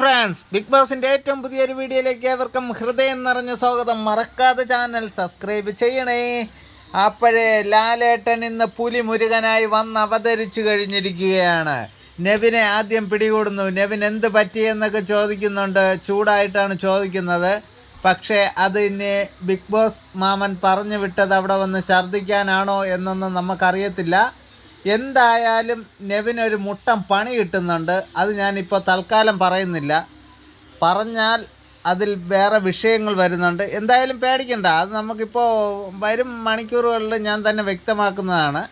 Friends, big ബോസിൻ്റെ ഏറ്റവും പുതിയൊരു വീഡിയോയിലേക്ക് ഏവർക്കും ഹൃദയം നിറഞ്ഞ സ്വാഗതം. മറക്കാതെ ചാനൽ സബ്സ്ക്രൈബ് ചെയ്യണേ. അപ്പോഴേ ലാലേട്ടൻ ഇന്ന് പുലി മുരുകനായി വന്ന് അവതരിച്ചു കഴിഞ്ഞിരിക്കുകയാണ്. നെവിനെ ആദ്യം പിടികൂടുന്നു. നെവിൻ എന്ത് പറ്റിയെന്നൊക്കെ ചോദിക്കുന്നുണ്ട്. ചൂടായിട്ടാണ് ചോദിക്കുന്നത്. പക്ഷേ അതിന് ബിഗ് ബോസ് മാമൻ പറഞ്ഞു വിട്ടത് അവിടെ വന്ന് ഛർദ്ദിക്കാനാണോ എന്നൊന്നും നമുക്കറിയത്തില്ല. എന്തായാലും നെവിനൊരു മുട്ടം പണി കിട്ടുന്നുണ്ട്. അത് ഞാനിപ്പോൾ തൽക്കാലം പറയുന്നില്ല. പറഞ്ഞാൽ അതിൽ വേറെ വിഷയങ്ങൾ വരുന്നുണ്ട്. എന്തായാലും പേടിക്കണ്ട, അത് നമുക്കിപ്പോൾ വരും മണിക്കൂറുകളിൽ ഞാൻ തന്നെ വ്യക്തമാക്കുന്നതാണ്.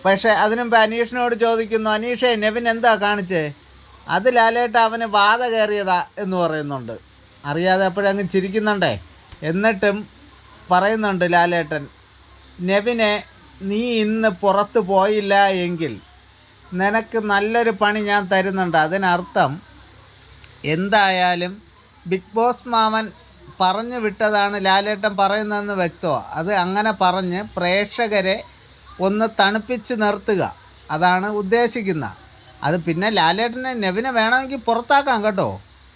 പക്ഷേ അതിനുമുമ്പ് അനീഷിനോട് ചോദിക്കുന്നു, അനീഷേ നെവിൻ എന്താ കാണിച്ചേ? അത് ലാലേട്ട അവന് ബാധ കയറിയതാ എന്ന് പറയുന്നുണ്ട്. അറിയാതെ അപ്പോഴങ്ങ് ചിരിക്കുന്നുണ്ടേ. എന്നിട്ടും പറയുന്നുണ്ട് ലാലേട്ടൻ, നെവിനെ നീ ഇന്ന് പുറത്ത് പോയില്ല എങ്കിൽ നിനക്ക് നല്ലൊരു പണി ഞാൻ തരുന്നുണ്ട്. അതിനർത്ഥം എന്തായാലും ബിഗ് ബോസ് മാമൻ പറഞ്ഞു വിട്ടതാണ് ലാലേട്ടൻ പറയുന്നതെന്ന് വ്യക്തമാണ്. അത് അങ്ങനെ പറഞ്ഞ് പ്രേക്ഷകരെ ഒന്ന് തണുപ്പിച്ച് നിർത്തുക, അതാണ് ഉദ്ദേശിക്കുന്നത്. അത് പിന്നെ ലാലേട്ടനെ നെവിനെ വേണമെങ്കിൽ പുറത്താക്കാം കേട്ടോ,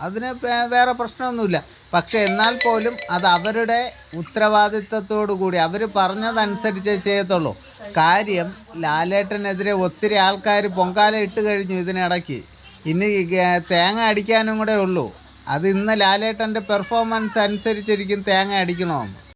അതിന് വേറെ പ്രശ്നമൊന്നുമില്ല. പക്ഷേ എന്നാൽ പോലും അത് അവരുടെ ഉത്തരവാദിത്വത്തോടു കൂടി അവർ പറഞ്ഞതനുസരിച്ചേ ചെയ്യത്തുള്ളൂ. കാര്യം ലാലേട്ടനെതിരെ ഒത്തിരി ആൾക്കാർ പൊങ്കാല ഇട്ട് കഴിഞ്ഞു ഇതിനിടയ്ക്ക്. ഇനി തേങ്ങ അടിക്കാനും കൂടെ ഉള്ളൂ. അത് ഇന്ന് ലാലേട്ടൻ്റെ പെർഫോമൻസ് അനുസരിച്ചിരിക്കും തേങ്ങ അടിക്കണമെന്ന്.